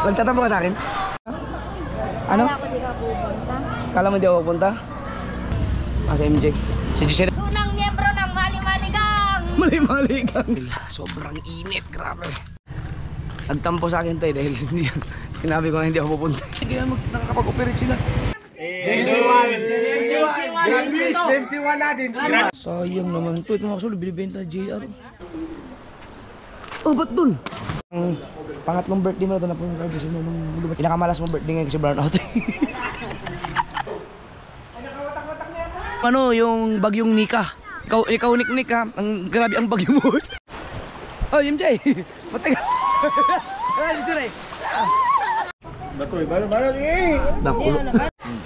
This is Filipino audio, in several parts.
Nagtatampo ka sa akin? Ano? Kala ko di ka pupunta. Kala mo di ako pupunta? Okay, MJ. Si Giselle. Tunang miyembro ng Mali-Maligang! Mali-Maligang. Sobrang init, grabe. Nagtampo sa akin tayo dahil sinabi ko na hindi ako pupunta. Kaya nakakapag-operate sila. MC1 natin. Sayang naman to. Ito mga kasul, binibenta JR. Oh, ba't dun? Ang pangatlong birthday mo na ito na po yung kagis mo. Pinakamalas mong birthday ngayon kasi brown out. Ano, yung bagyong Nika. Ikaw Nik ha. Ang grabe ang bagyo mo. Oh, MJ. Patay ka. Ay, sure. Batoy, baro eh.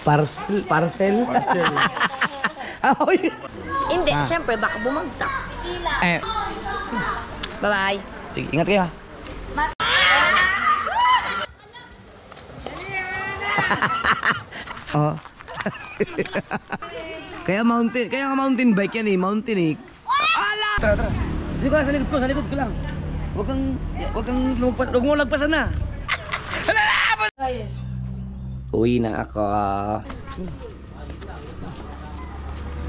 Parcel. Ahoy. Hindi, syempre baka bumagsak. Bye-bye. Sige, ingat kayo ha. Oh. Kaya mountain bike yan eh, mountain eh. Ala! Tara. Dito ka, sa likod ko lang. Huwag mo lagpasan na. Hala na! Uwi na ako.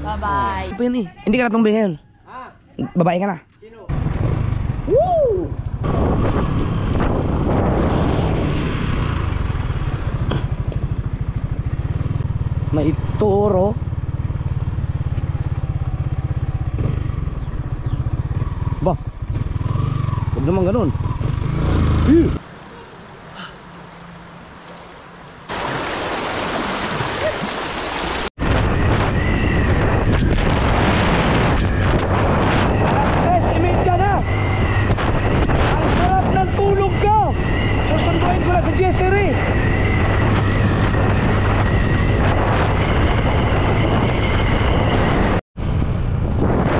Bye-bye. Ano yan eh? Hindi ka natumbay ngayon. Babae ka na. Woo! May toro. Ba? Huwag naman ganun. Alas 3:30 na. Ang sarap ng tulog ko. Susunduin ko na sa Jessery.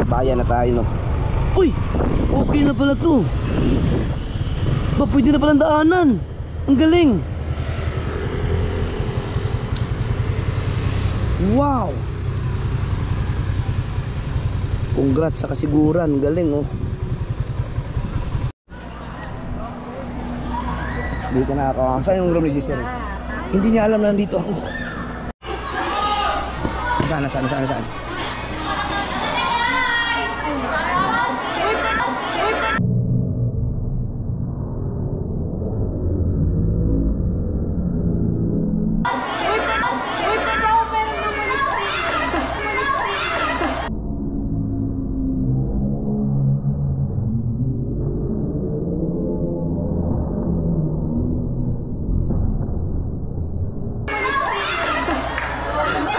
Bayan na tayo, no? Uy! Okay na pala to. Ba, pwede na palang daanan. Ang galing. Wow! Congrats sa kasiguran. Galing, oh. Dito na ako. Saan yung room ni Giselle? Hindi niya alam na nandito ako. Saan?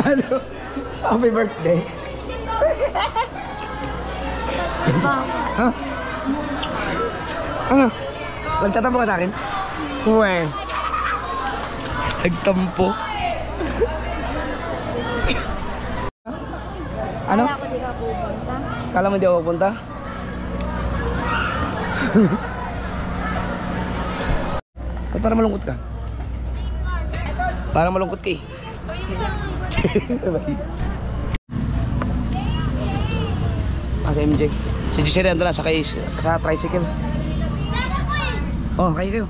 Ano? Happy birthday. Ha? Ano? Nagtatampo ka sa akin? Uwe. Nagtampo. Ano? Kala ko di ka pupunta. Kala mo di ako pupunta? Ba't parang malungkot ka? Parang malungkot ka eh. Okay, MJ. Si Giselle ando na sa tricycle. Oh, kayo.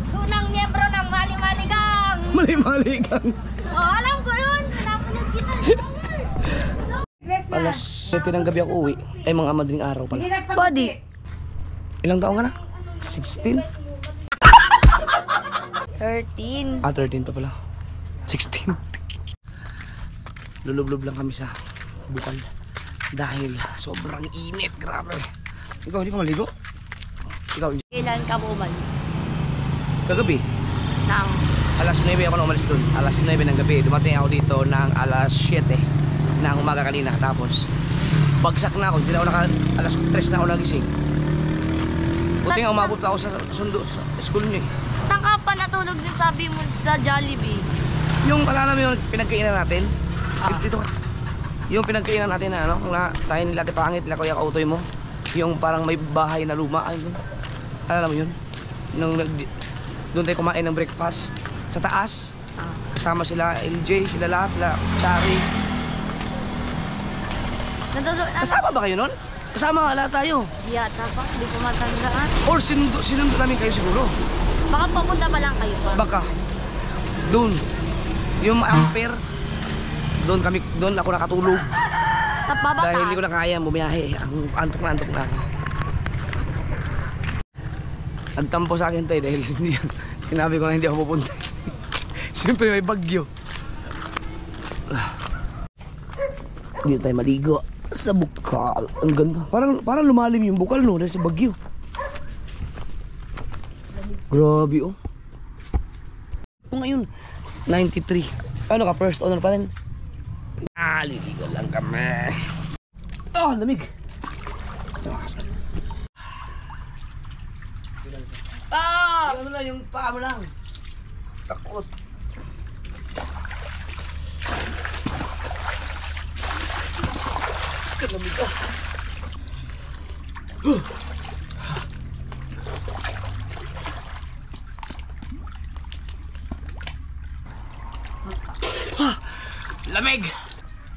Tunang miyembro ng Mali-Maligang! Mali-Maligang. Oh, alam ko yun! Napanood kita. Alas 7 ng gabi ako uwi. Ay, mga madaling araw pala. Body. Ilang taon ka na? 16? 13. 13 pa pala. 16. Lulublob lang kami sa bukal dahil sobrang init, grabe. Ikaw, hindi ka maligo? Ikaw, Kailan ka mo umalis? kagabi, Nang alas 9 ako na umalis dun. Alas 9 ng gabi, dumating ako dito ng alas 7 ng umaga kanina. Tapos, bagsak na ako, hindi na ako alas 3 na ako nagising. Buti nga umabot pa ako sa sundo, sa school niyo eh. saan ka pa natulog din sabi mo sa Jollibee? Yung alala mo yung pinagkainan natin? Dito ka. Yung pinagkainan natin na ano, na tayo nila Pangit, nila Kuya Kautoy mo. Yung parang may bahay na luma. Ay, alala mo yun? Nung doon tayo kumain ng breakfast sa taas. Kasama sila LJ, sila lahat, sila Chari. Kasama ba kayo nun? Kasama nga lahat tayo. Yata pa, hindi ko matandaan. Or sinundo namin kayo siguro. Baka papunta pa lang kayo pa. Baka. Doon. Yung Ampere. Doon ako nakatulog. Sa baba Dahil hindi taas. ko na kaya bumiyahe. Ang antok na ako. Nagtampo sa akin tayo dahil sinabi ko na hindi ako pupunta. Siyempre may bagyo. Dito tayo maligo sa bukal. Ang ganda. Parang lumalim yung bukal no dahil sa bagyo. Grabe oh. Ito ngayon 93. Ano ka, first honor pa rin? Liligo lang kami. Lamig. Ano lang yung paa mo lang. Takot. Kalamig ah. Lamig!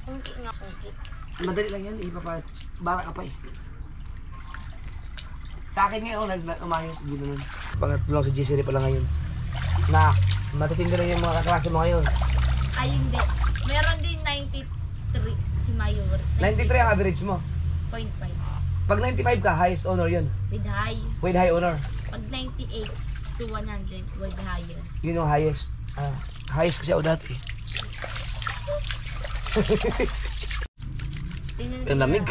Sungkit nga, sungkit. Madali lang yan, bara ka pa eh. Sa akin ngayon, umayos din nun. Pangatlo lang si Jessery pa lang ngayon. Na, matitindi lang yung mga kaklase mo ngayon. Ay, hindi. Meron din 93 si Mayor. 93 ang average mo. 0.5. Pag 95 ka, highest honor yun. With high. With high honor. Pag 98 to 100 with highest. Yun yung highest. Highest kasi ako dati. Ang lamig.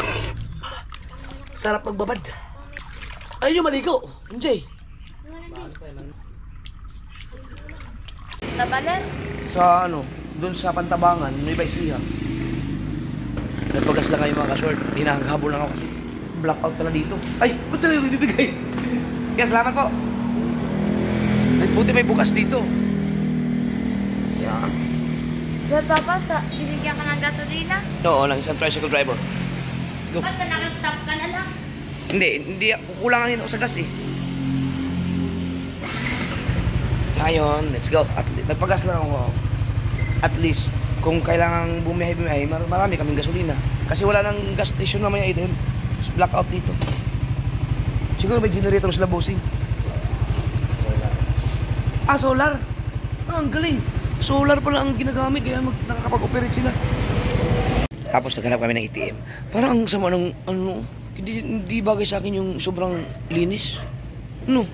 Sarap magbabad. Ayun yung maligo. MJ. Tabalan? Sa ano, doon sa Pantabangan, may Baisiha. Nagpagas lang kayo mga ka-short. Hinahaghabol lang ako kasi blackout pala dito. Ay, ba't sa'yo yung bibigay? Kaya salamat po. Ay, buti may bukas dito. Yan. Well, Papa, binigyan ka ng gasolina? Oo, lang isang tricycle driver. Let's go. Ba't nakastop ka na lang? Hindi, kukulangan ako sa gas eh. Ngayon, let's go. Nagpagas lang ako. At least, kung kailangan bumiyahe, marami kaming gasolina. Kasi wala nang gas station mamaya dahil blackout dito. Siguro may generator sila bossing. Solar. Ang galing. Solar pala ang ginagamit kaya nakakapag-operate sila. Tapos naghanap kami ng ATM. Parang ang sama ng ano, hindi bagay sa akin yung sobrang linis. Ano?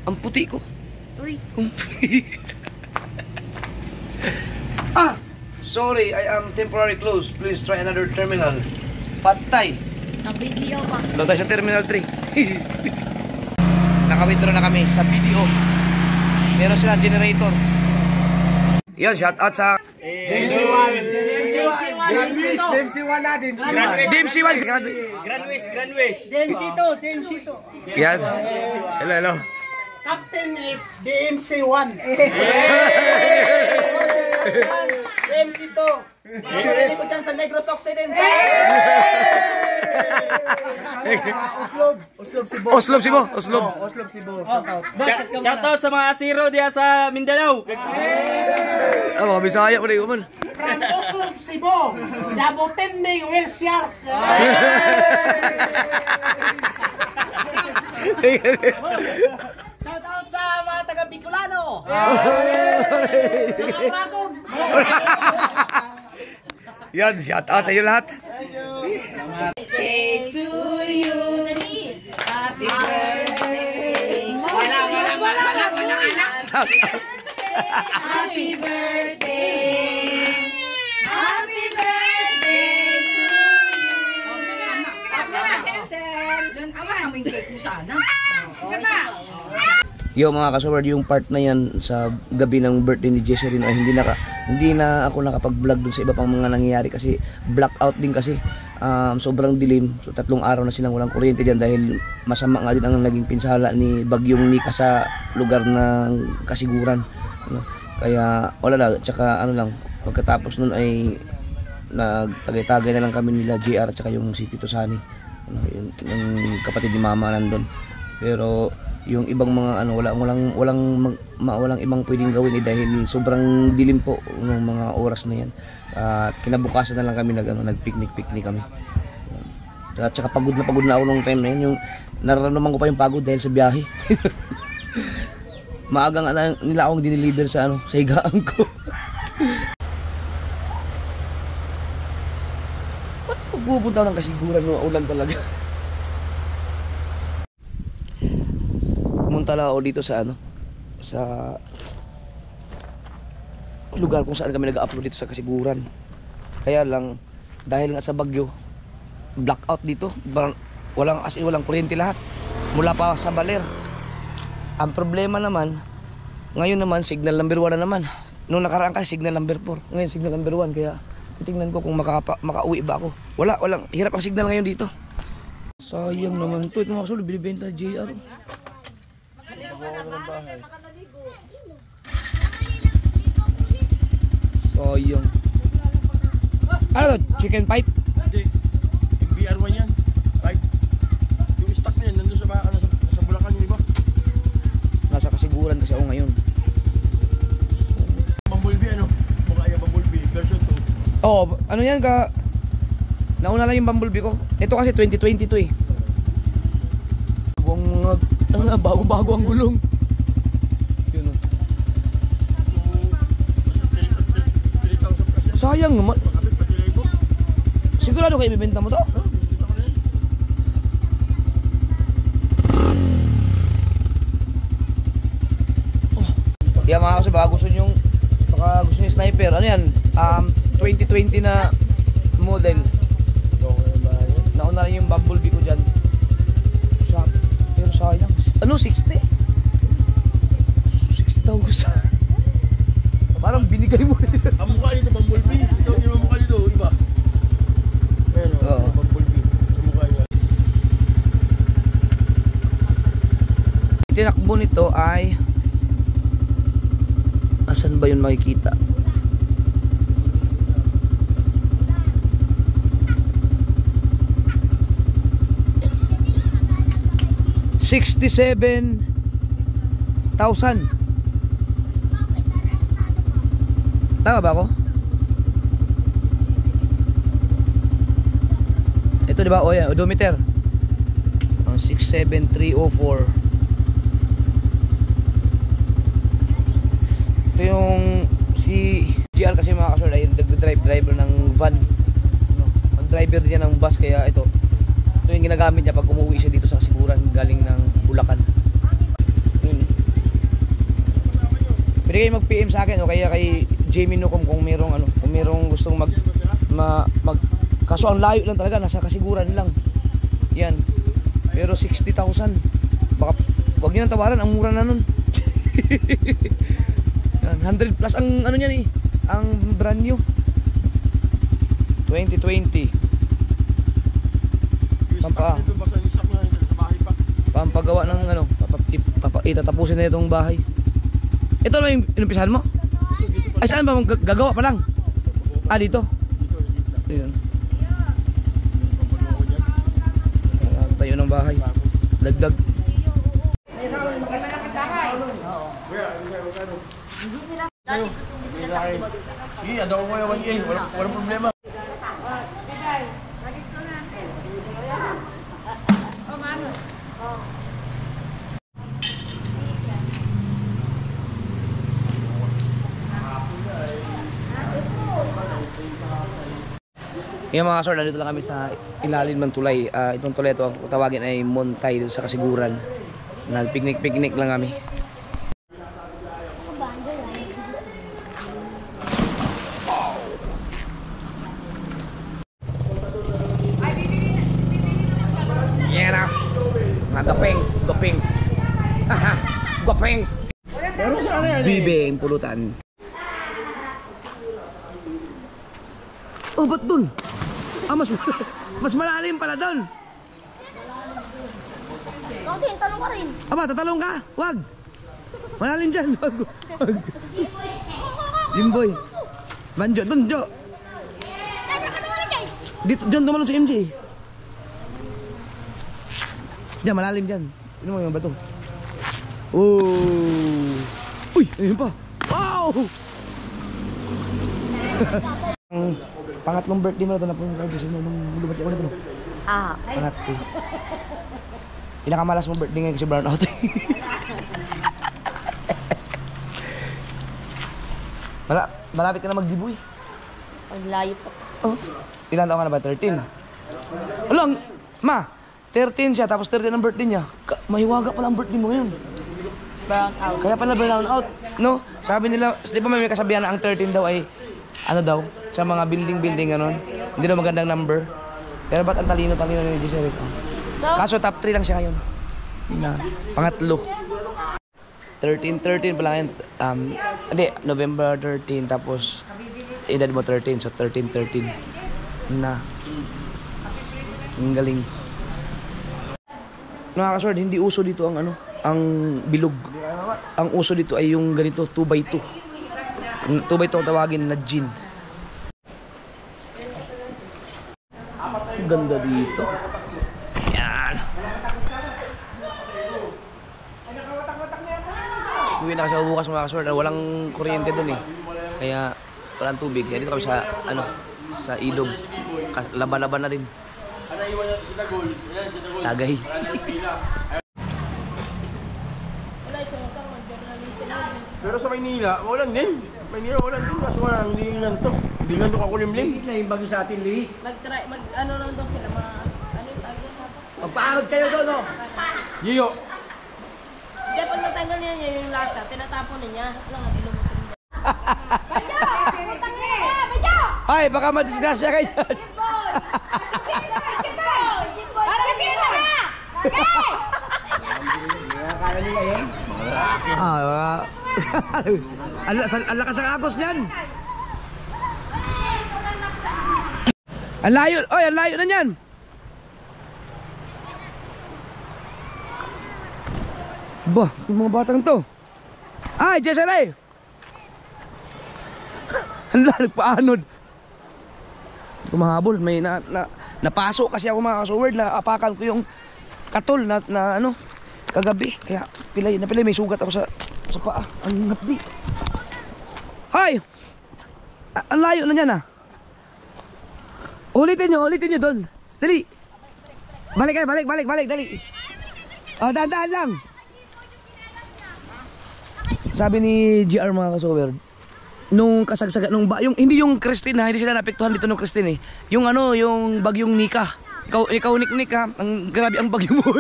Ang puti ko. Uy. Sorry, I am temporarily closed. Please try another terminal. Patay. Nabidyo pa. Doon tayo sa Terminal 3. Nakawithdraw na kami sa BDO. Meron silang generator. Yun, shout out sa DMC1 na, DMC1. Granwish. DMC2. Yan. Hello. Captain DMC1. DMC2. Pagkakali ko dyan sa Negros Occidental. Oslob Cebu. Shoutout sa mga asiro diya sa Mindanao. Mga Bisaya pa rin man. From Oslob, Cebu. Dabotending Will Shark. Shoutout sa mga taga Bicolano. Mga Dragon. Yan, shout out sa inyo lahat. Birthday to you. Happy birthday. Wala anak. Happy birthday. Happy birthday to you. Ama namin cake mo sana. Yo mga kasaward, yung part na yan sa gabi ng birthday ni Jessery ay hindi na ako nakapag-vlog dun sa iba pang mga nangyayari kasi blackout din kasi sobrang dilim. So 3 araw na silang walang kuryente dyan dahil masama nga din ang naging pinsala ni Bagyong Nika sa lugar ng kasiguran. Ano? Kaya wala lang, tsaka ano lang, pagkatapos nun ay nagtagay-tagay na lang kami nila JR tsaka yung si Tito Sani. Ano, yung kapatid ni Mama nandun. Pero yung ibang mga ano walang ibang pwedeng gawin dahil sobrang dilim po ng mga oras na yan. At kinabukasan na lang kami nagpicnic kami. At saka pagod na ako nung time na yan, yung nararamdaman ko pa yung pagod dahil sa biyahe. Maaga nga nila akong diniliver sa ano, sa higaan ko. Ba't pupunta ng kasiguran ng ulan talaga? Pumunta lang ako dito sa ano, sa lugar kung saan kami nag-upload dito sa kasiguran. Kaya lang, dahil nga sa bagyo, blackout dito, walang as in, walang kuryente lahat mula pa sa baler. Ang problema naman ngayon naman, signal number 1 na naman. Nung nakaraan kasi signal number 4, ngayon signal number 1. Kaya titingnan ko kung makauwi ba ako. Walang hirap ang signal ngayon dito. Sayang naman to. Ito mga kasulod, binibenta JR. Sayang. Ano to? Chicken pipe? Hindi. BR1 yan. Right? Yung stock na yan, nandun sa Bulacan yun, iba? Nasa kasiguran kasi ako ngayon. Bumblebee, ano? Mukha yung Bumblebee, version 2. Oo, ano yan ka? Nauna lang yung Bumblebee ko. Ito kasi 2022 eh. Bago-bago ang gulong. Yun o. Sayang naman. Sigurado kayo ibibenta mo to? Kaya mga kasi baka gusto nyo sniper. Ano yan? 2020 na model. Nauna lang yung Bumblebee ko dyan. Pero sayang. Ano? 60? 60,000. Parang binigay mo. Ang mukha nito, Bumblebee. Ito yung mukha nito, iba. Ayan o, Bumblebee. Sa mukha niya. Tinakbo nito ay... Asan ba yun makikita? $67,000. Tama ba ako? Ito diba? O yan, odometer. 67304. Ito yung si GR kasi mga kasol ay driver ng van. Ang driver din ng bus, kaya ito yung ginagamit niya pag umuwi siya dito sa kasiguran galing ng Bulacan. Pwede kayo mag-PM sa akin o kaya kay Jamie Nucom kung merong gustong kaso ang layo lang talaga, nasa kasiguran lang. Yan. Pero 60,000. Baka wag niyo nang tawaran, ang mura na nun. 100 plus ang ano niyan eh, ang brand new 2020. Pampagawa ng ano, itatapusin na itong bahay. Ito naman yung inumpisahan mo? Ay saan ba gagawa pa lang? Ah, dito? Ayan. Tayo ng bahay. Dagdag. Sige, ano ko yung 1K, walang problema. Yung mga kasor, nandito lang kami sa ilalim ng tulay. Itong tulay ito, ang tawagin ay Montay dito sa kasiguran. Nagpiknik-piknik lang kami. Yan na. Mga gapings. Gapings. Bibe, yung pulutan. Oh, ba't dun? Mas malalim pala doon. Ikaw din, talong ka rin. Aba, tatalong ka. Wag. Malalim dyan. Wag. Jimboy. Banjo, dun, Jo. Dito, John, tumalong si MJ. Diyan, malalim dyan. Ano mo yung bato? Oh. Uy, ayun pa. Wow! Ang pangatlong birthday mo na ito na po yung gusto mo nung lumati ako na ito. Pangatlo. Pinakamalas mo birthday ngayon kasi brown out. Malapit ka na magdiboy. Ang layo pa. Oh. Ilan taon ka na ba? 13? Alam, ma, 13 siya, tapos 13 ang birthday niya. Mahiwaga pala ang birthday mo ngayon. Brown out. Kaya pala brown out, no? Sabi nila, di ba may kasabihan na ang 13 daw ay, ano daw, sa mga building, gano'n. Hindi daw magandang number. Pero ba't ang talino ni Giselle? So, Kaso top 3 lang siya ngayon. Na, pangatlo. 13 pa lang yun. Hindi, November 13, tapos edad mo 13, so 13 na. Ang galing. Nakakasword, hindi uso dito ang ano, ang bilog. Ang uso dito ay yung ganito, 2x2. 2x2 ang tawagin na gin. Ang ganda dito. Yan. Uwi na kasi ako bukas mga kasword. Walang kuryente dun eh. Kaya walang tubig. Kaya dito kami sa, ano, sa ilog. Laban-laban na rin. Tagay. Pero sa Maynila, walang din. Maynila, walang din. Kaso nga, hindi lang to. Hindi lang to kakulimlim. Na yung bago sa atin, Luis. ano lang daw sila, ano yung tawag yan? Magpaanod kayo doon, no? Giyo. Hindi, pag natanggal niya yung lasa, tinatapon niya. Ano nga, ilumutin niya. Ay, baka madisgrasya kayo dyan. Para kasi yun na! Ang lakas ang agos niyan. Ang layo, oy, ang layo na niyan. Bah, yung mga batang to. Ay, Jesseray. Ang nagpaanod. Kumahabol, may napasok kasi ako mga kasoward, na apakan ko yung katol na ano, kagabi. Kaya napilay may sugat ako sa paa. Ang ngapdi. Hay! Ang layo na niyan ah. Ulitin nyo doon. Dali. Balik kayo, balik, dali. Oh, dahan-dahan lang. Sabi ni GR mga kasoward, nung kasagsagan yung hindi yung Christine ha, hindi sila naapektuhan dito nung Christine eh. Yung ano, yung bagyong Nika. Ikaw Nick ha, ang grabe ang bagyo mo.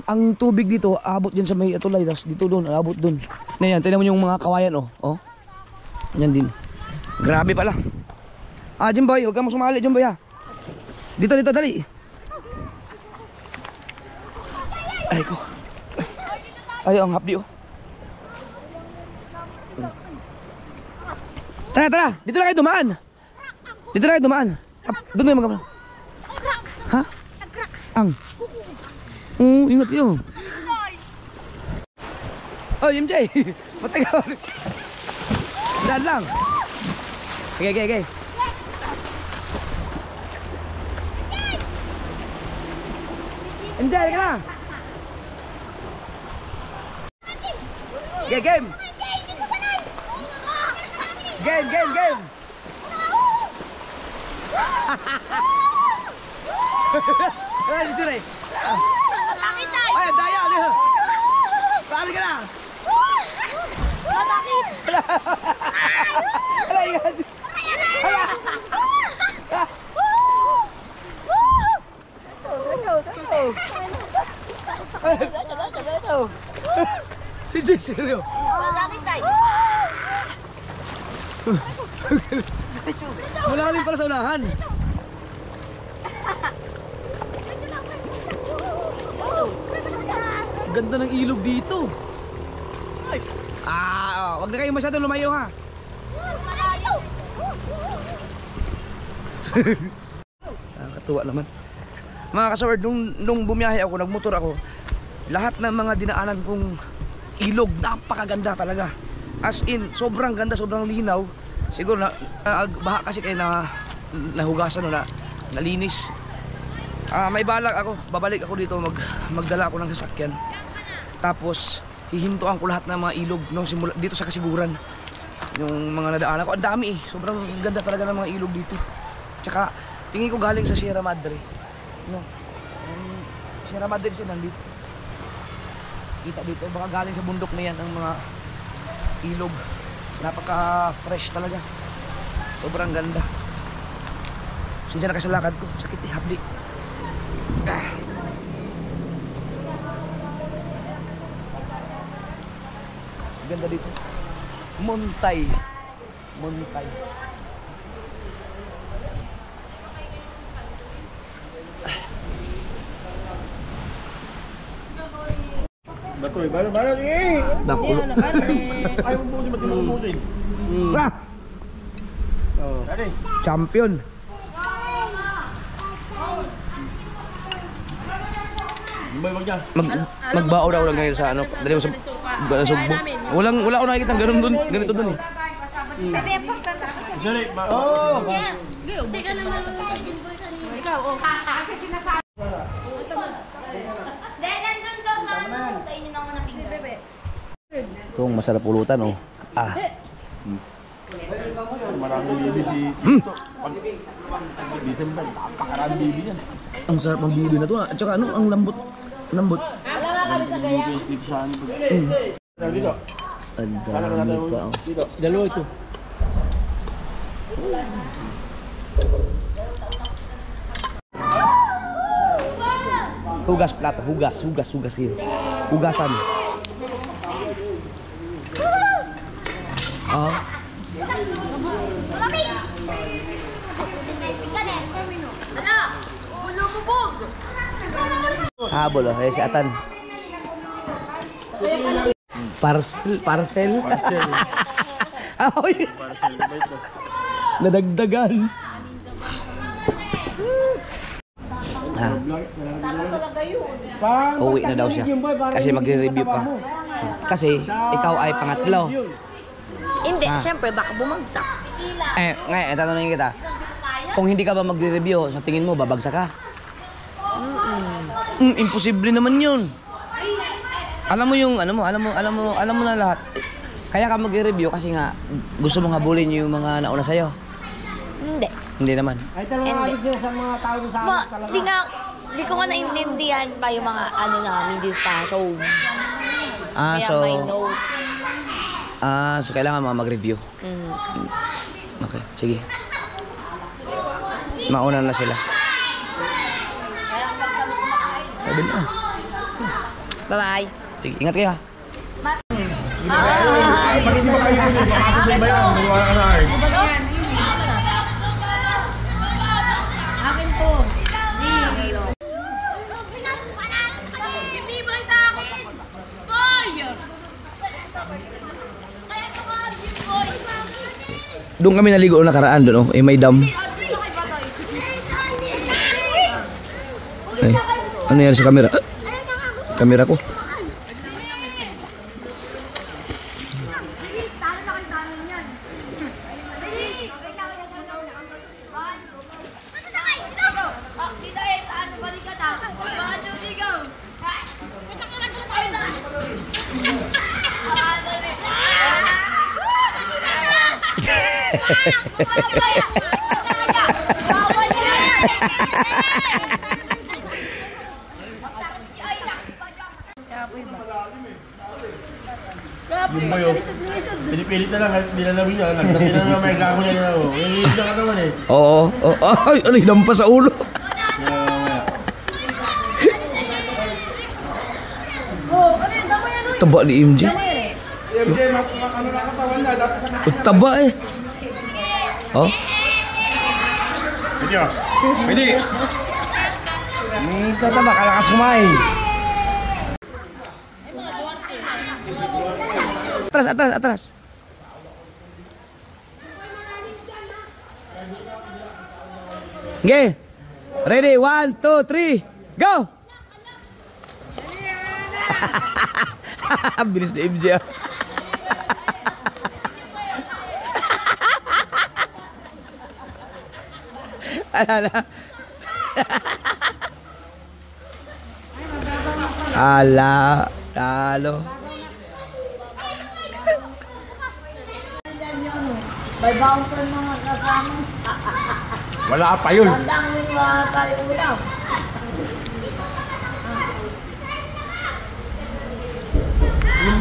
Ang tubig dito abot diyan sa may Atulay, tas dito doon, abot doon. Na yan, tingnan mo yung mga kawayan oh. Oh. Yan din. Grabe pala. Jimboy, huwag kang sumali, Jimboy ha. Dito, dali. Ay ko. Ayaw, ang hapdi oh. Tara. Dito na kayo dumaan. Doon na yung mga. Ha? Ang. Ingat yun. Oh, MJ. Matagal. Daan lang. Okay. MJ, ka na. Game. Ay, sila eh. Ay, daya. Paano ka na? Si Jay, seryo. Malalim pala sa unahan. Ganda ng ilog dito. Wag na kayo masyadong lumayo ha. Nakakatuwa naman. Mga kasaward, nung bumiyahe ako, nagmotor ako, lahat ng mga dinaanan kong ilog, napakaganda talaga. As in, sobrang ganda, sobrang linaw. Siguro baha kasi kayo nahugasan o nalinis. May balak ako, babalik ako dito, magdala ako ng sasakyan. Tapos hihintuan ko lahat ng mga ilog simula dito sa Kasiguran. Yung mga nadaanan ko, ang dami eh. Sobrang ganda talaga ng mga ilog dito. Tsaka tingin ko galing sa Sierra Madre. Sierra Madre siya nandito. kita dito. Baka galing sa bundok na yan ang mga ilog. Napaka-fresh talaga. Sobrang ganda. Sindihan na kasalakad ko. Sakit eh, hapdi. Ganda dito. Montay. Montay. Batoy, balon eh! Naku. Ayaw mo busin, ba't mo busin? Ah! Oh. Dali. Champion. May wag niya. Magbao daw lang ngayon sa ano. Dali mo sa subo. Wala ko nakikita ganun dun. Ganito dun eh. Sorry, Oh! Teka naman mga Jimboy kanina. Ikaw, oh. Kasi sinasabi. Nandun ka na. Kainin ako na pinggan. Itong masarap ulutan oh. Ah. maraming bibi si Tito. Pag December, napakaraming bibi yan. Ang sarap ng bibi na to ah. At saka ano, ang lambot. Lambot. Dito sa ano. Dito. Ang dami pa oh. Dito. Dalawa ito. Hugas plato, hugas yun. Hugasan. Ah. Habol oh, si Atan. Parcel. Parcel. Ahoy. Parcel ba ito? Nadagdagan. Ah. Uwi na daw siya. Kasi magre-review pa. Kasi ikaw ay pangatlo. Hindi, Ah. syempre baka bumagsak. Ngayon, tatanungin kita. Kung hindi ka ba magre-review, sa tingin mo, babagsak ka? Imposible naman yun. Alam mo yung, alam mo na lahat. Kaya ka magre-review kasi nga, gusto mong habulin yung mga nauna sa'yo. Hindi. Hindi naman. Ay talaga Hindi. sila sa mga tao sa amin talaga. Di ko nga naintindihan pa yung mga ano namin dito pa. So, Ah, kaya so, may notes. so kailangan mga mag-review. Mm. Okay, sige. Mauna na sila. Sabi na. Bye-bye. Sige, ingat kayo ha. Pag hindi ba kayo kunin, baka ako sa iba yan. Maniwala ka na eh. Akin po. Doon kami naligo noong nakaraan doon, oh. May dam. Ay, ano nangyari sa camera? Camera ko. Yung bayo, pinipilit na lang, nilalawin niya, nagsasin na naman, may gago niya na ako. Hindi ka naman eh. Oo. Ay, ano, hinampas sa ulo. Taba ni MJ. MJ, ano na katawan na, dati sa Taba eh. Oh. Video. Pwede. Ito tama, kalakas kumain. Atras. Okay. Ready? 1, 2, 3, go! Bilis ni MJ. Ala, talo. May bouncer mga kasama. Wala pa yun. Tandang mga kayo ulam.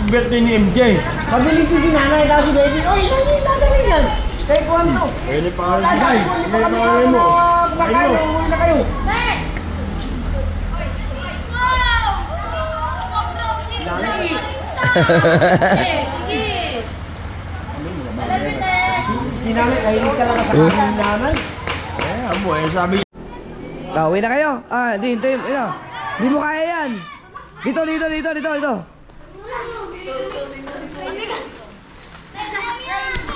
birthday ni MJ. Mabilis din si nanay, tapos si baby. Oy, saan yung gagawin yan? Kay Kwanto. Pwede pa nga design. Hindi pa nga mo. Kumakain, umuwi na kayo. Si nanay, kahilig ka lang sa kanyang nanay. Amo sabi. Uwi na kayo. Hindi mo kaya yan. Dito.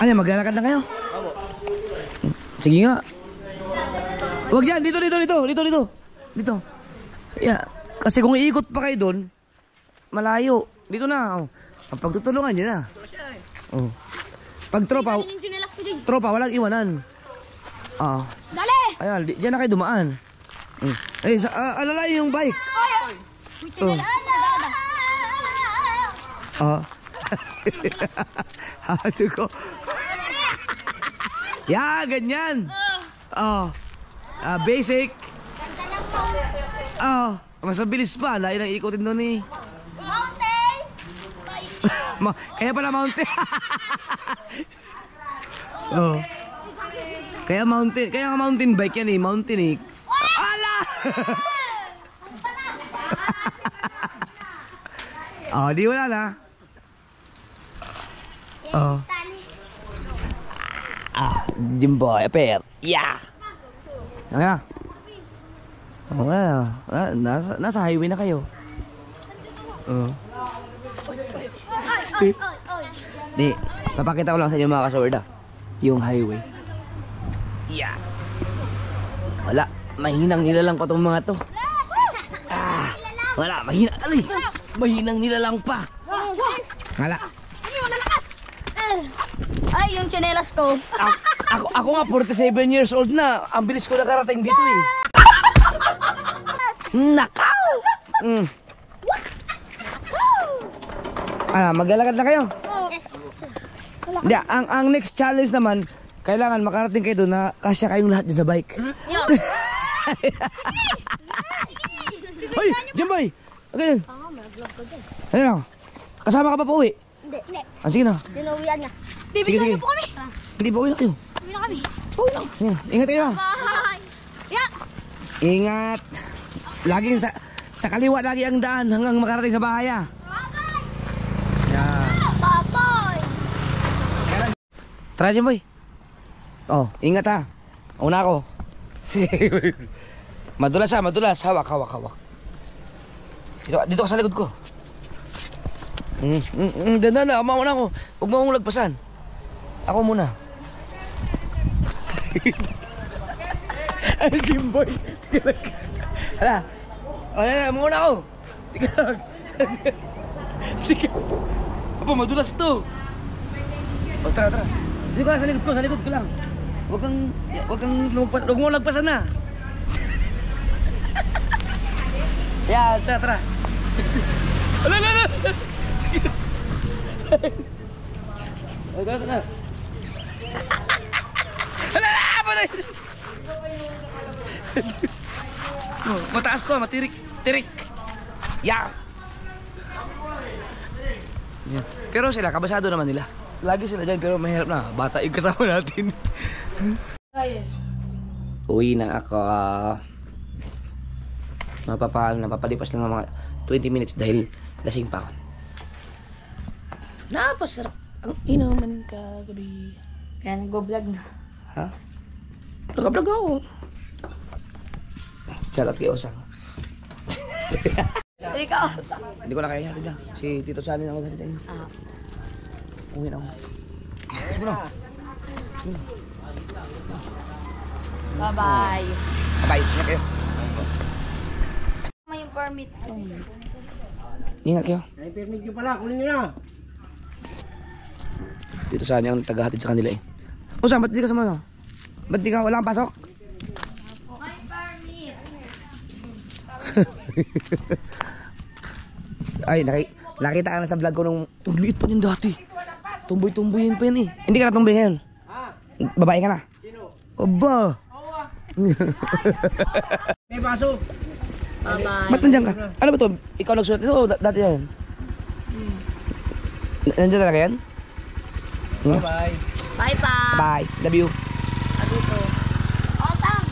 Ano, maglalakad na kayo? Sige nga. Huwag yan, dito. Dito. Yeah. Kasi kung iikot pa kayo doon, malayo. Dito na. Ang pagtutulungan nyo na. Pag tropa, walang iwanan. Dali! Ayan, diyan na kayo dumaan. Alala yung bike. Hato ko. Ganyan. Basic. Mas mabilis pa. Lain ang ikutin doon eh. Mountain! Kaya pala mountain. Kaya nga mountain bike yan eh. Mountain eh. Ala! Di wala na. Jimboy, per. Yeah. Nasa highway na kayo. Di, papakita ko lang sa inyo mga kasorda. Yung highway. Yeah. Wala, mahinang nilalang pa tong mga to. Wala, mahinang nilalang pa. Wala. Ay, yung tsinelas ko. Ako nga 47 years old na. Ang bilis ko nakarating dito eh. Nakaw! Maglalakad na kayo? Yes. Hindi, ang next challenge naman, kailangan makarating kayo doon na kasya kayong lahat din sa bike. Hoy, Jimboy! Okay. Ano? Kasama ka pa pauwi? Hindi. Sige na. Dinuwian na. Sige. Bibigyan niyo po kami. Sige, pauwi na kayo. Uwi na kami. Pauwi na. Ingat kayo. Bye! Yeah! Ingat. Laging sa kaliwa lagi ang daan hanggang makarating sa bahay. Bye-bye! Tara, Jimboy. Ingat ha. Una ako. Madulas. Hawak. Dito ka sa likod ko. Danda, mauna ako. Huwag mo akong lagpasan. Ako muna. Ay, Jimboy. Hala. Mauna ako. Sige. Apa, madulas to. Tara. Dito ka sa likod ko lang. Huwag mo lagpasan na. Tara. Ala. Tara. Patay. Mataas to, matirik. Pero sila, kabasado naman nila. Lagi sila dyan, pero mahirap na. Bata yung kasama natin. Uwi na ako. Napapalipas lang ng mga 20 minutes dahil lasing pa ako. Napasarap ang inuman kagabi. Kaya nag-vlog na. Ha? Nag-vlog ako. Shoutout kay Osang. Ikaw. Hindi ko na kaya hatid na. Si Tito Sani na maghatid tayo. Uwi na ako. Sige na. Bye-bye. Bye. Ingat kayo. May permit ko. Ingat kayo. Ay, permit nyo pala, kunin nyo na. Tito Sani ang tagahatid sa kanila eh. Osang, ba't di ka sumama? Ba't di ka walang pasok? May permit. Ay, nakita ka na sa vlog ko nung liit pa yun dati. Tumboy-tumboyin pa yan eh. Hindi ka na tumboy ngayon. Babae ka na. Sino? Aba. May baso. Bye-bye. Ba't nandiyan ka? Ano ba to? Ikaw nagsulat ito o dati yan? Nandiyan talaga yan? Bye-bye. Bye pa. Bye. Love you. Dito. Otang.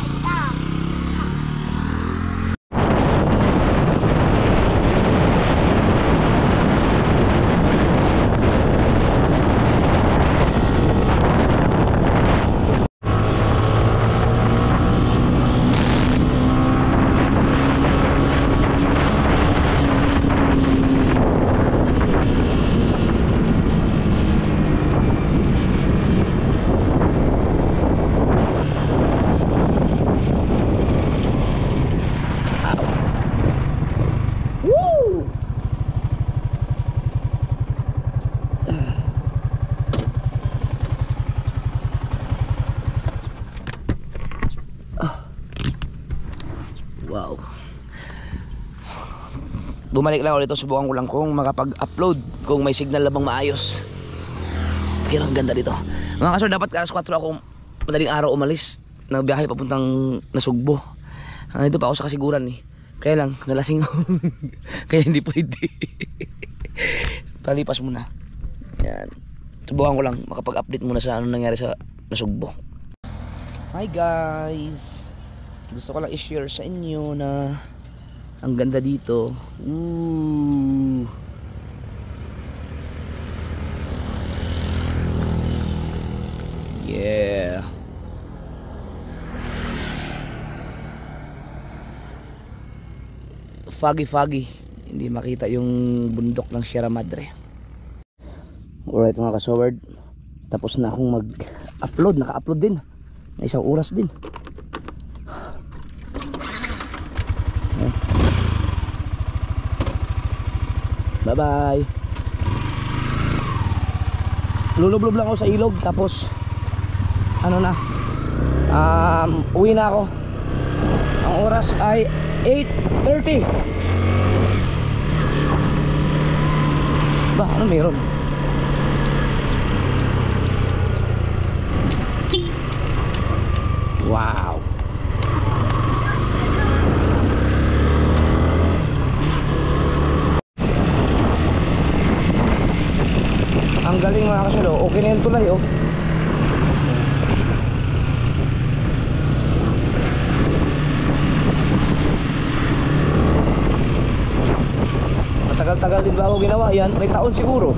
Otang. Wow. Bumalik lang ulit ito. Subukan ko lang kung makapag-upload, kung may signal na bang maayos. Kaya ang ganda dito. Mga kasor, dapat alas 4 ako madaling araw umalis. Nagbiyahe papuntang Nasugbo. Nandito pa ako sa kasiguran eh. Kaya lang, nalasing ako. Kaya hindi pwede. Palipas muna. Yan. Subukan ko lang makapag-update muna sa ano nangyari sa Nasugbo. Hi guys. Gusto ko lang i-share sa inyo na ang ganda dito. Ooh. Yeah. Foggy. Hindi makita yung bundok ng Sierra Madre. Alright mga kasoward. Tapos na akong mag-upload. Naka-upload din. Na 1 oras din. Bye-bye. Lulublob lang ako sa ilog. Tapos ano na, uwi na ako. Ang oras ay 8:30. Ba, ano meron? Wow. Ang galing mga kasalo. Okay na yung tulay oh. Matagal-tagal din ba ako ginawa yan? May taon siguro.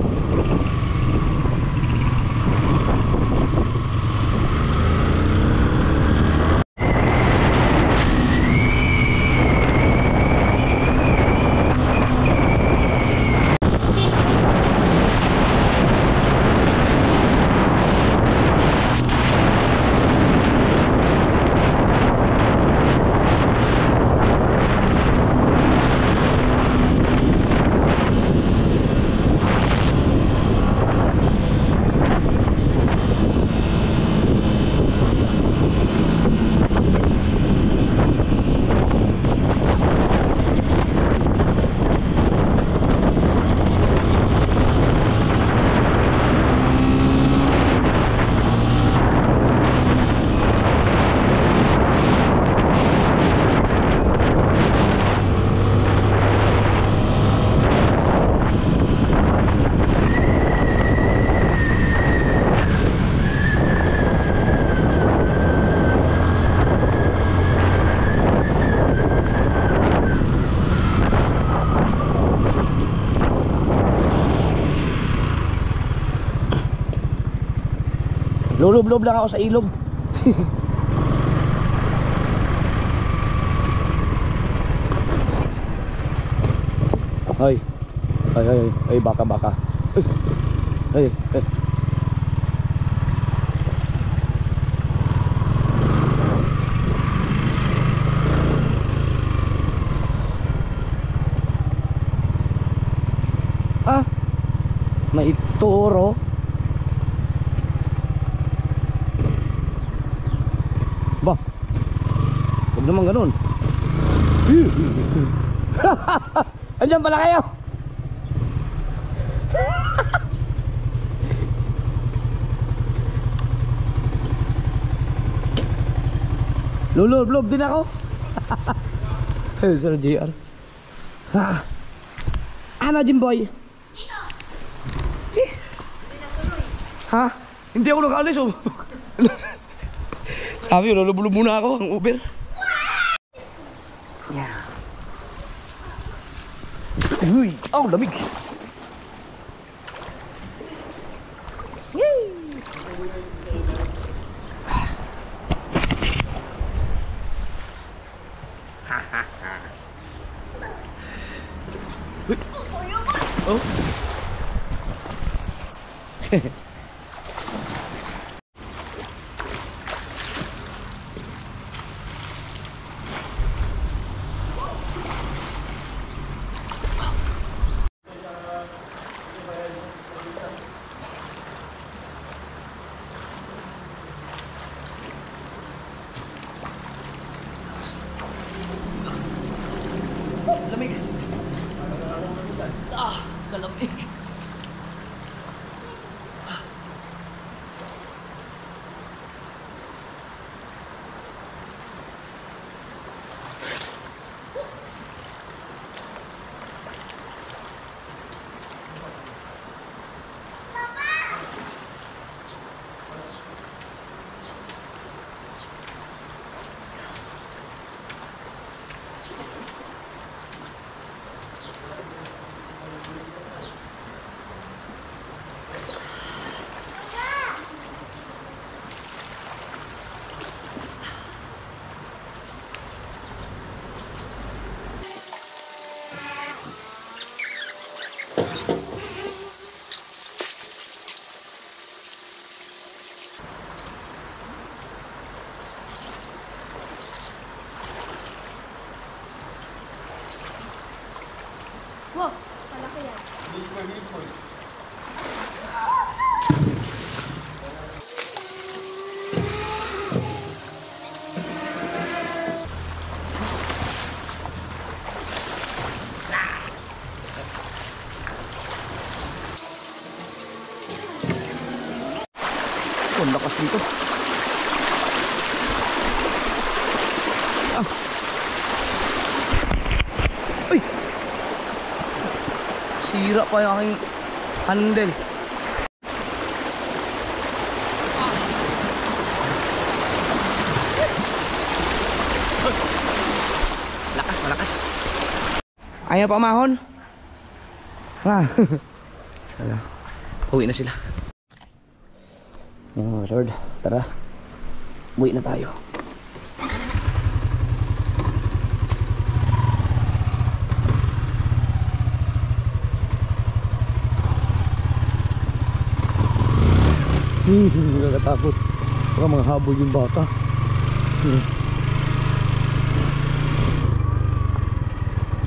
Lulublob lang ako sa ilog. Ay, baka. Ay. Ah, may toro. Ba, huwag naman ganun. Andiyan pala kayo. Lulublob din ako. Sa JR. Ano Jimboy? Ha? Hindi ako nag-alis oh. Sabi, lulubulub muna ako ang Uber. Yeah. Uy, oh, lamig. Yay! Oh. Lamig. Ah, kalamig. Wow, malaki yan. Oh, lakas dito. Ah. Uy! Sira pa yung aking handle. Lakas, malakas. Ayaw pa mahon. Ha. Uwi na sila. Oh Lord, tara. Uwi na tayo. Nakakatakot. Baka mga habol yung bata.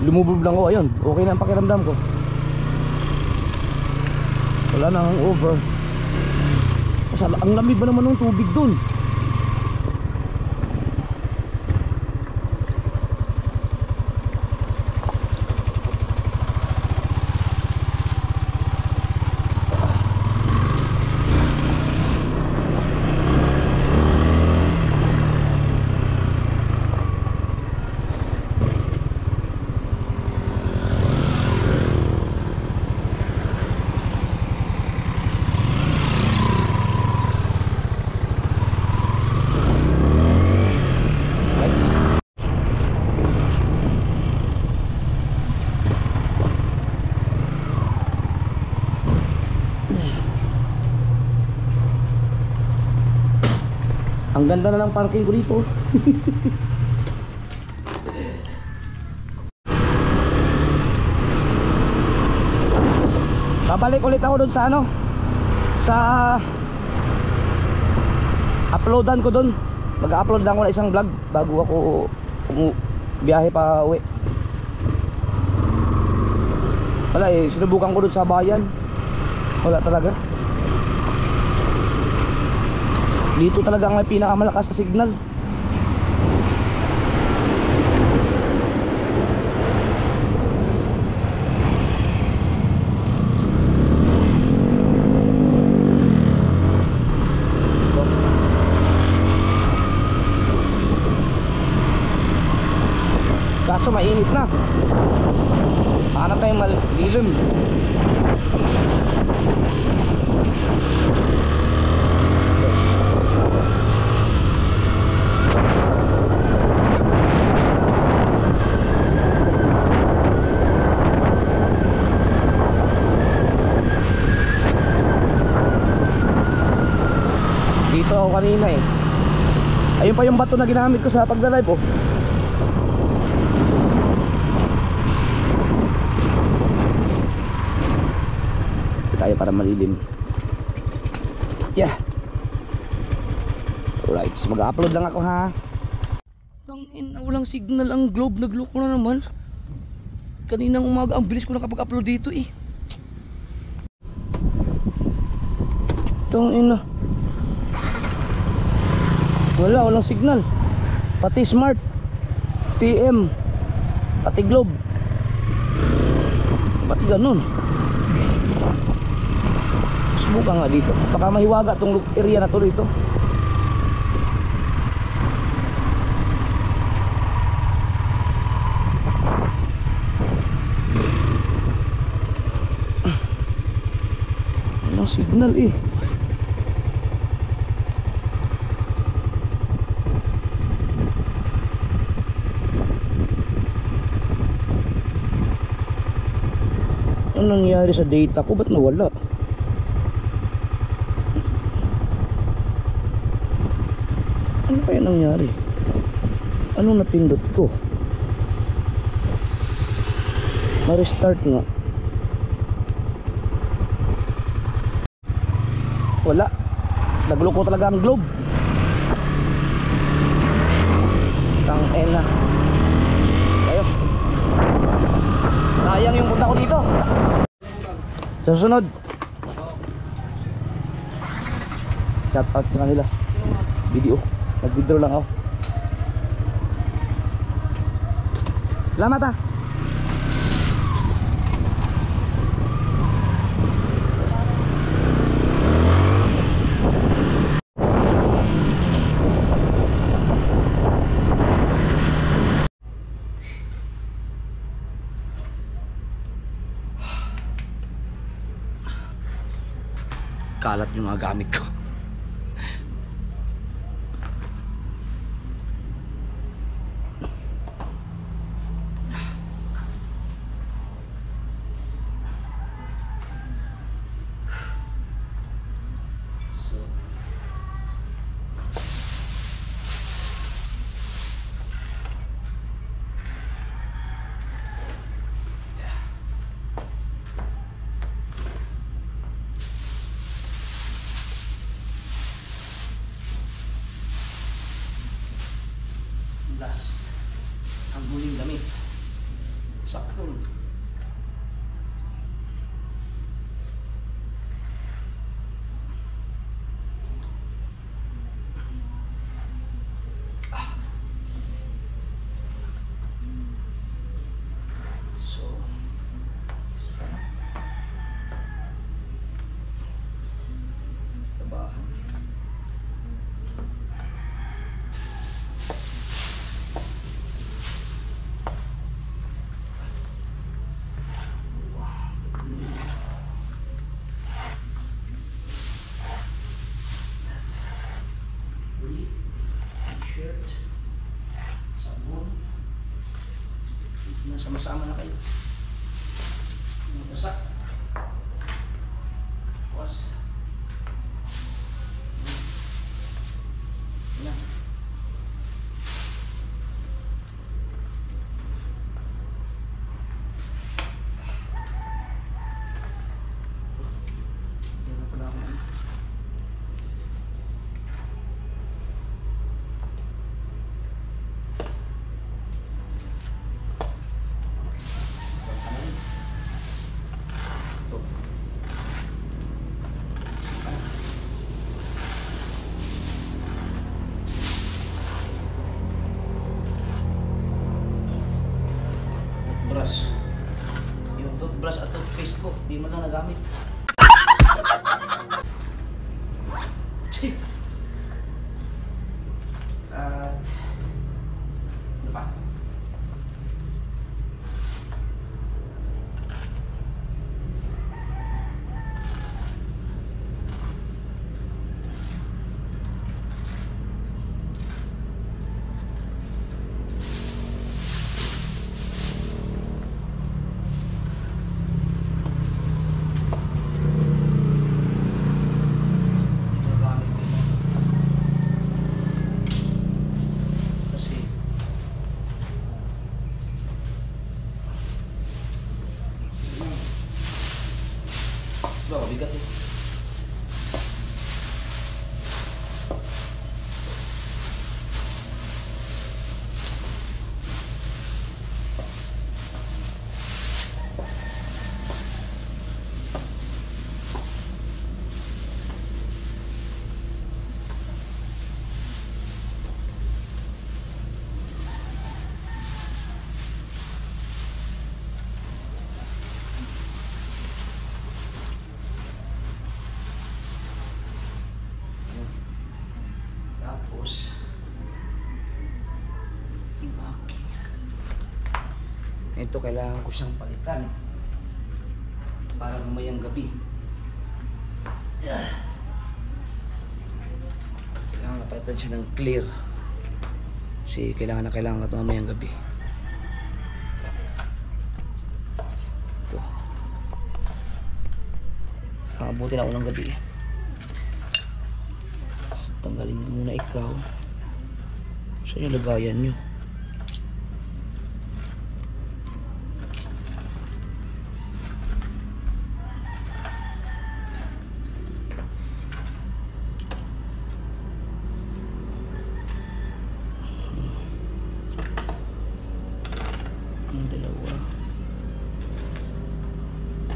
Lumubog lang ko, ayun. Okay na ang pakiramdam ko. Wala na ang over. Ang lamig ba naman ng tubig dun? Ang ganda na ng parking ko dito. Babalik ulit ako doon sa ano, sa uploadan ko doon. Mag-upload lang ako na isang vlog bago ako biyahe pa uwi. Wala eh, sinubukan ko doon sa bayan. Wala talaga. Dito talaga ang may pinakamalakas sa signal. Kaso mainit na. Hanap tayong malilim. Ayun pa yung bato na ginamit ko sa pagla-live oh. Tayo para malilim. Yeah. Alright, so mag-upload lang ako ha. Tangin na walang signal ang globe, nagloko na naman. Kaninang umaga ang bilis ko nakapag-upload dito eh. Tangin na. Walang signal. Pati smart, TM, pati globe. Ba't ganun? Subukan nga dito. Baka mahiwaga tong area na to dito. Walang signal eh. Ano nangyari sa data ko? Ba't nawala? Ano kaya nangyari? Anong napindot ko? Ma-restart nga. Wala. Nagloko talaga ang globe. Tang-ena. Ayo. Sayang yung punta ko dito. Sa susunod. Shout out sa kanila. Video. Nag-withdraw lang ako. Salamat ah. Kalat yung mga gamit ko. Last ang huling damit. Sakto. T-shirt, sabon, sama-sama na kayo. Basak, was, yan. Yan pala ako. Toothbrush. Yung toothbrush at toothpaste ko, di mo na nagamit. At ano pa? Ba, mabigat eh. Tapos, okay. Ito kailangan ko siyang palitan para mamayang gabi. Kailangan na palitan siya ng clear. Kasi kailangan ka ito mamayang gabi. Ito. Nakabuti na ako ng gabi. Tanggalin mo muna ikaw. Saan yung lagayan nyo? Ang dalawa.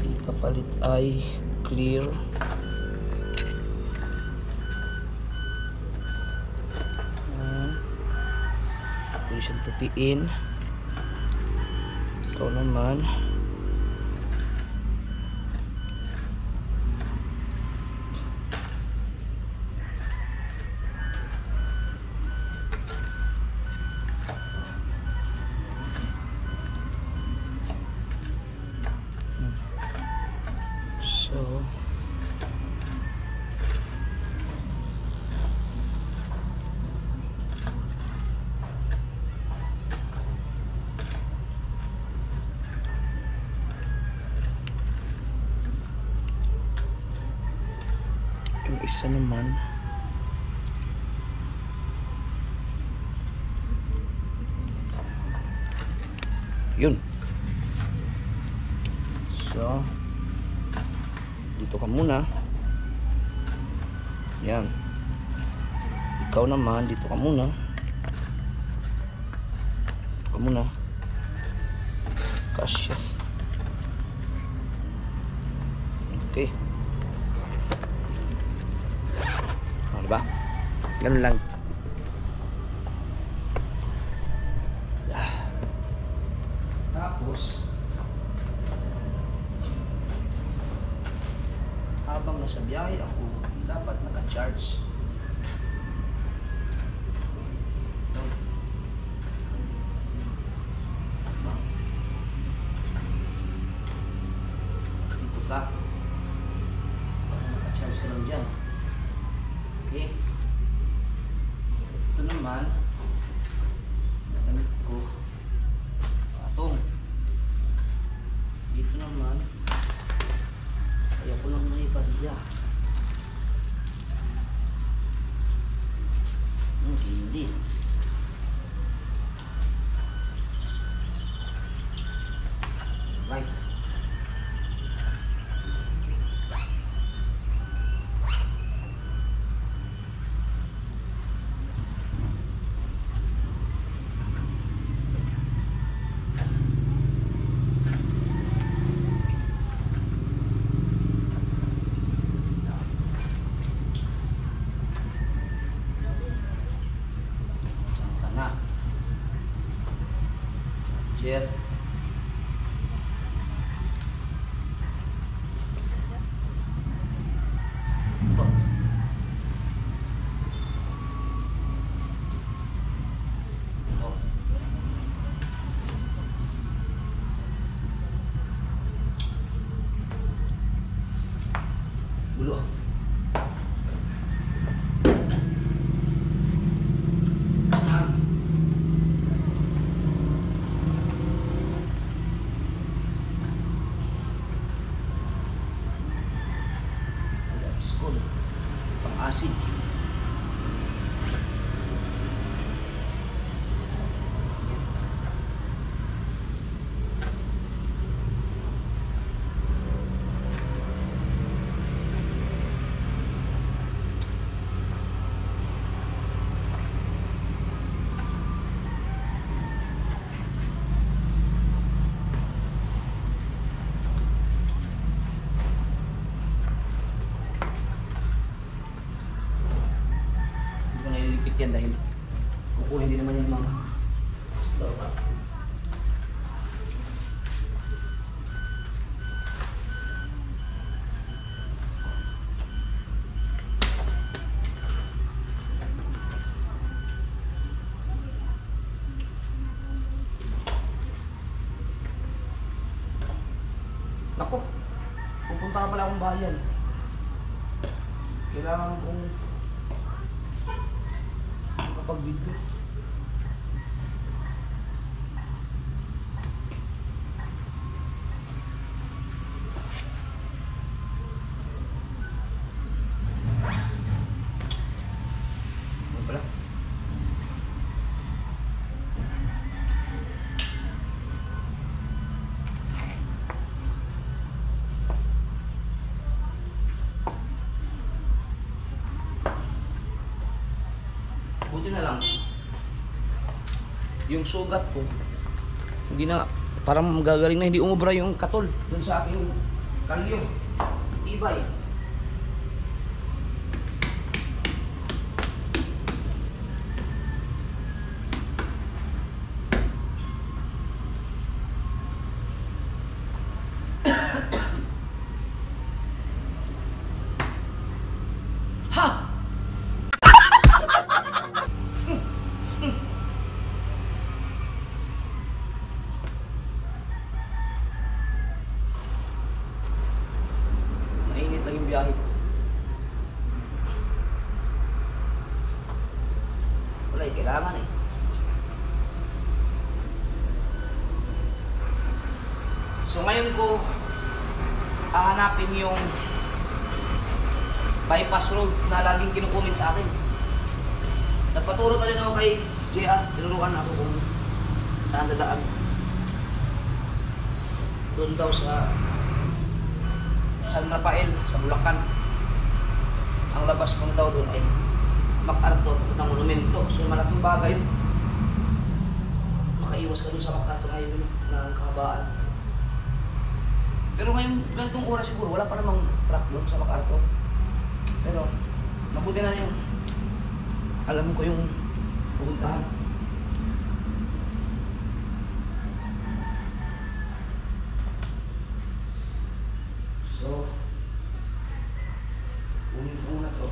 Ipapalit ay clear. Pwede siyang tupiin. Ikaw naman. So yung isa naman yun. So dito ka muna. Yan. Ikaw naman dito ka muna. Dito ka muna. Kasya. Okay. Diba? Ganun lang. Tapos habang nasa biyahe ako, dapat naka-charge. Dito ka. Naka-charge ka lang dyan. Okay. Ito naman, nagamit ko patong. Dito naman, kaya ko lang may bariya. Hindi. Right. Jer. Bulu. Pang-asid. yan dahil kukunin din naman yung mga droga. Ako, pupunta ka pala akong bayan. Kailangan kong makapag-video. Ano pala? Buti na lang yung sugat ko hindi na parang gagaling na, hindi umubra yung katol dun sa aking kalyo. Tibay. Ha! Mainit lang yung biyahe ko. Wala eh, kailangan eh. So ngayon ko hahanapin yung bypass road na laging kinukomment sa akin. Nagpaturo ka rin ako kay JR, tinurukan ako kung saan dadaan. Doon daw sa San Rafael, sa Bulacan. Ang labas mo daw doon ay MacArthur ng monumento. So malaking bagay yun. Makaiwas ka doon sa MacArthur highway ng kahabaan. Pero ngayon, ganitong oras siguro, wala pa namang truck doon sa MacArthur. Pero mabuti na yung alam ko yung pupuntahan. So, kunin ko muna to.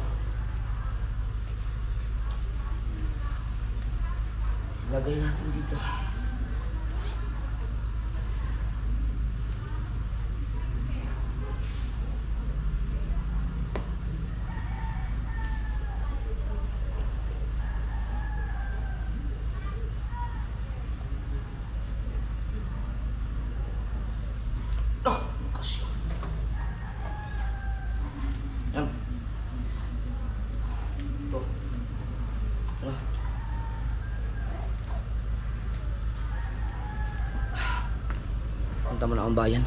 Lagay natin dito. Oh, kasi. Yan. Ito. Ah. Punta mo na akong bayan.